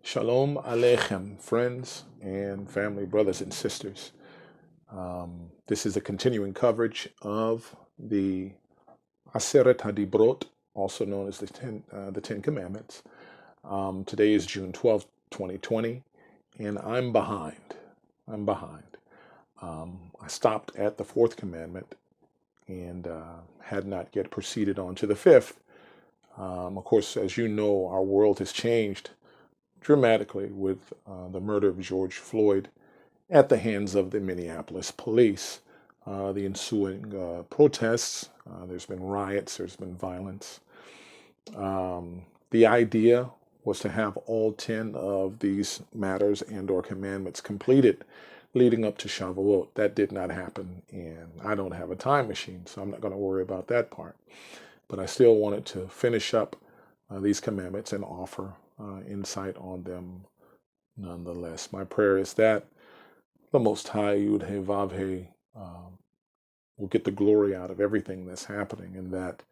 Shalom Aleichem, friends and family, brothers and sisters. This is a continuing coverage of the Aseret HaDibrot, also known as the Ten Commandments. Today is June 12th, 2020, and I'm behind. I stopped at the fourth commandment and had not yet proceeded on to the fifth. Of course, as you know, our world has changed dramatically with the murder of George Floyd at the hands of the Minneapolis police. The ensuing protests, there's been riots, there's been violence. The idea was to have all 10 of these matters and or commandments completed leading up to Shavuot. That did not happen, and I don't have a time machine, so I'm not going to worry about that part. But I still wanted to finish up these commandments and offer insight on them nonetheless. My prayer is that the Most High, Yud He Vav He, will get the glory out of everything that's happening, and that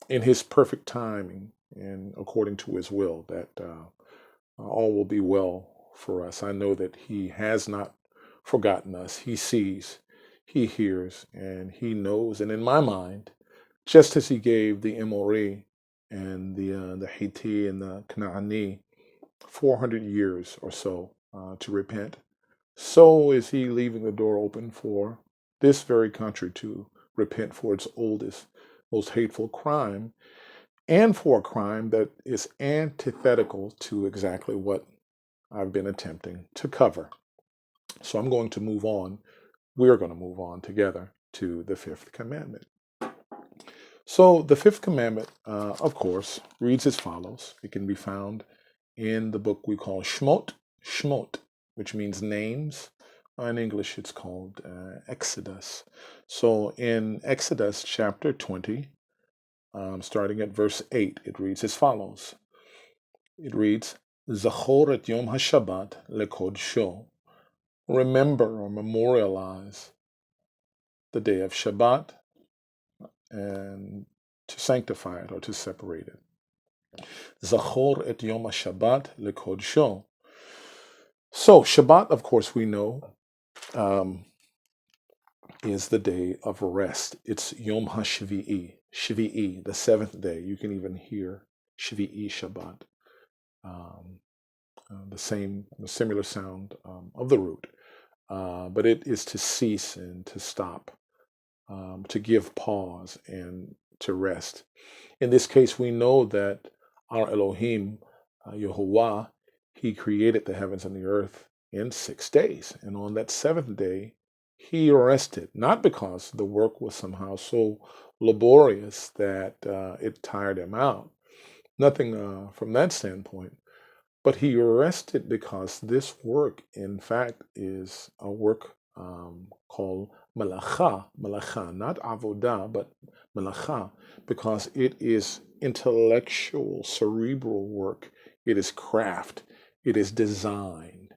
in His perfect timing and according to His will, that all will be well for us. I know that He has not forgotten us. He sees, He hears, and He knows. And in my mind, just as He gave the Emori and the Hitti and the Kanaani 400 years or so to repent, so is He leaving the door open for this very country to repent for its oldest, most hateful crime, and for a crime that is antithetical to exactly what I've been attempting to cover. So I'm going to move on. We're going to move on together to the fifth commandment. So the fifth commandment, of course, reads as follows. It can be found in the book we call Shmot, which means names. In English, it's called Exodus. So in Exodus chapter 20, starting at verse 8, it reads as follows. It reads, Zachor et Yom HaShabbat lekodsho. Remember or memorialize the day of Shabbat and to sanctify it or to separate it. Zachor et Yom HaShabbat lekodsho. So Shabbat, of course, we know is the day of rest. It's Yom HaShvi'i, Shvi'i, the seventh day. You can even hear Shvi'i Shabbat, the similar sound of the root. But it is to cease and to stop, to give pause and to rest. In this case, we know that our Elohim, Yehovah, He created the heavens and the earth in 6 days. And on that seventh day, He rested, not because the work was somehow so laborious that it tired Him out. Nothing from that standpoint. But He rested because this work, in fact, is a work called malacha, not avodah, but malacha, because it is intellectual, cerebral work. It is craft. It is design.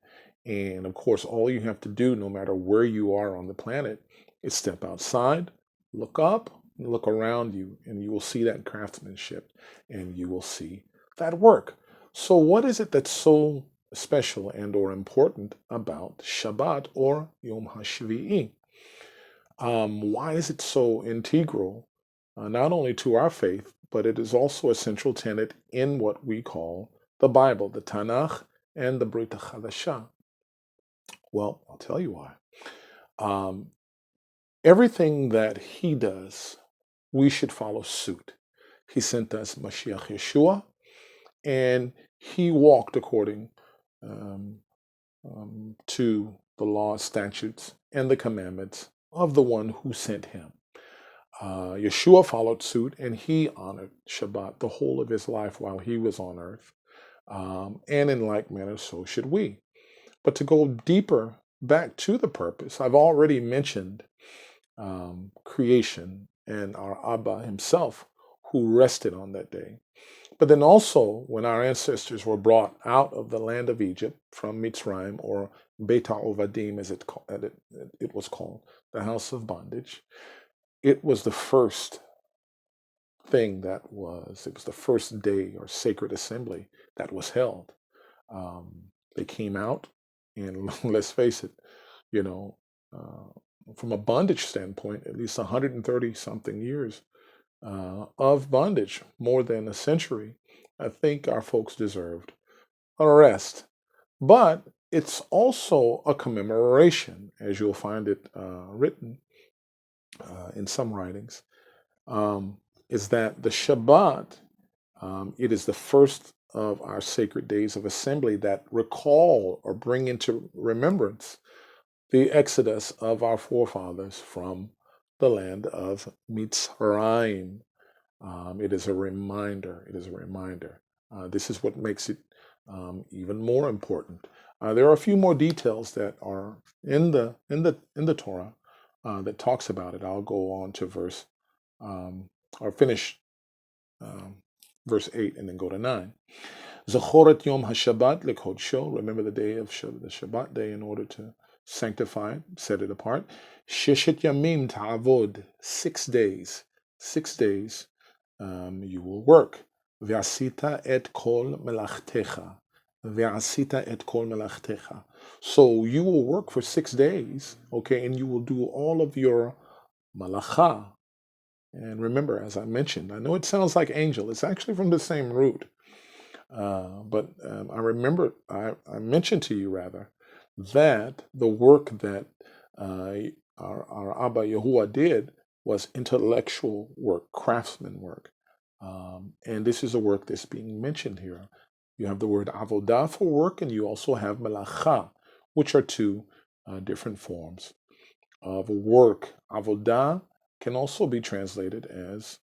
And of course, all you have to do, no matter where you are on the planet, is step outside, look up, look around you, and you will see that craftsmanship, and you will see that work. So what is it that's so special and or important about Shabbat or Yom HaShvi'i? Why is it so integral, not only to our faith, but it is also a central tenet in what we call the Bible, the Tanakh and the Brit HaChadashah? Well, I'll tell you why. Everything that He does, we should follow suit. He sent us Mashiach Yeshua, and He walked according to the law, statutes, and the commandments of the one who sent Him. Yeshua followed suit, and He honored Shabbat the whole of His life while He was on earth. And in like manner, so should we. But to go deeper back to the purpose, I've already mentioned creation and our Abba Himself, who rested on that day. But then also, when our ancestors were brought out of the land of Egypt from Mitzrayim, or Beit HaOvadim as it was called, the house of bondage, it was the first thing it was the first day or sacred assembly that was held. Um, they came out, and let's face it, you know, from a bondage standpoint, at least 130 something years of bondage, more than a century. I think our folks deserved a rest. But it's also a commemoration, as you'll find it written in some writings, um, is that the Shabbat, it is the first of our sacred days of assembly that recall or bring into remembrance the exodus of our forefathers from the land of Mitzrayim. It is a reminder. It is a reminder. This is what makes it even more important. There are a few more details that are in the Torah that talks about it. I'll go on to verse or finish um, verse 8 and then go to 9. Zachoret Yom HaShabbat lekodsho. Remember the day of the Shabbat day in order to sanctify it, set it apart. Sheshet Yamim ta'avod. 6 days. 6 days you will work. Ve'asita et kol melachtecha. Ve'asita et kol melachtecha. So you will work for 6 days, okay, and you will do all of your malacha. And remember, as I mentioned, I know it sounds like angel. It's actually from the same root. But I mentioned to you rather that the work that our Abba Yahuwah did was intellectual work, craftsman work. And this is a work that's being mentioned here. You have the word avodah for work, and you also have melacha, which are two different forms of work. Avodah can also be translated as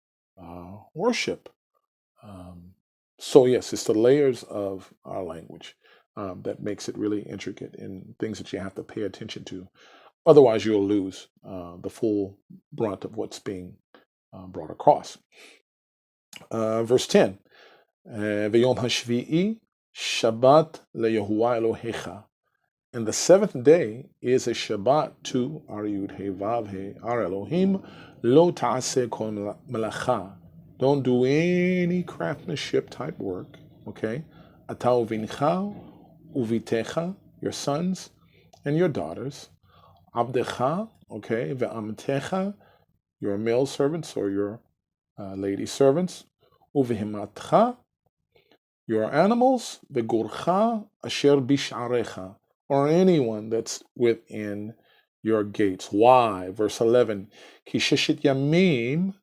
worship. So yes, it's the layers of our language that makes it really intricate and things that you have to pay attention to. Otherwise, you'll lose the full brunt of what's being brought across. Verse 10, V'yom hashvi'i Shabbat leYehuah Elohecha. And the seventh day is a Shabbat to Ar Yud He Vav He Ar Elohim Lo Ta'aseh Kol Melacha. Don't do any craftsmanship type work, okay? Ata uvincha uvitecha, your sons and your daughters. Abdecha, okay? Ve'amtecha, your male servants or your lady servants. Uvihimatcha, your animals. Ve'gurcha asher bish'arecha, or anyone that's within your gates. Why? Verse 11. Kisheshit yamim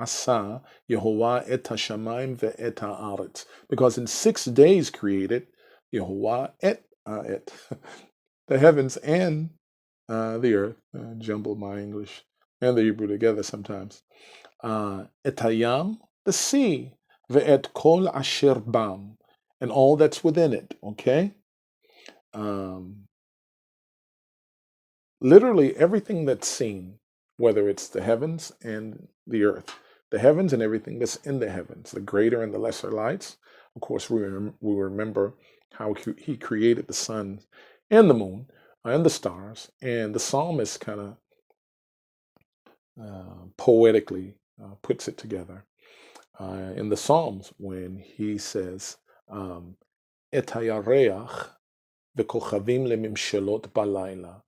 asa Yehovah et hashamayim ve'et haaretz. Because in 6 days created Yehovah et the heavens and the earth. Jumbled my English and the Hebrew together sometimes. Et hayam, the sea, ve'et kol asher bam, and all that's within it. Okay. Literally everything that's seen, whether it's the heavens and the earth, the heavens and everything that's in the heavens, the greater and the lesser lights. Of course, we remember how he created the sun and the moon and the stars. And the psalmist kind of poetically puts it together in the Psalms when he says, Et hayareach v'kochavim lemimshelot balayla.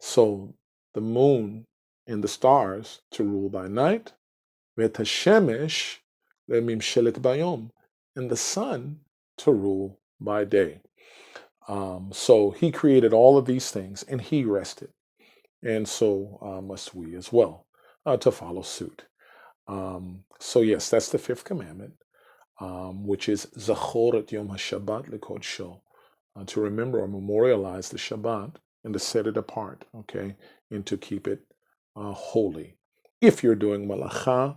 So the moon and the stars to rule by night, ואת השמש לממשלת ביום, and the sun to rule by day. So he created all of these things and he rested. And so must we as well to follow suit. So yes, that's the fifth commandment, which is Zachoret Yom HaShabbat Lekodsho, to remember or memorialize the Shabbat and to set it apart, okay, and to keep it holy. If you're doing malacha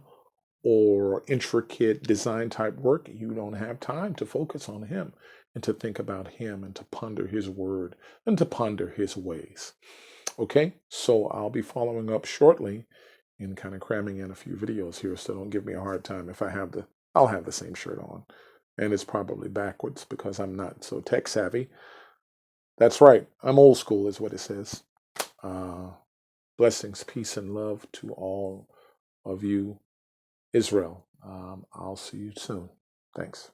or intricate design type work, you don't have time to focus on him and to think about him and to ponder his word and to ponder his ways. Okay, so I'll be following up shortly and kind of cramming in a few videos here, so don't give me a hard time if I'll have the same shirt on. And it's probably backwards because I'm not so tech savvy. That's right, I'm old school is what it says. Blessings, peace, and love to all of you Israel. I'll see you soon. Thanks.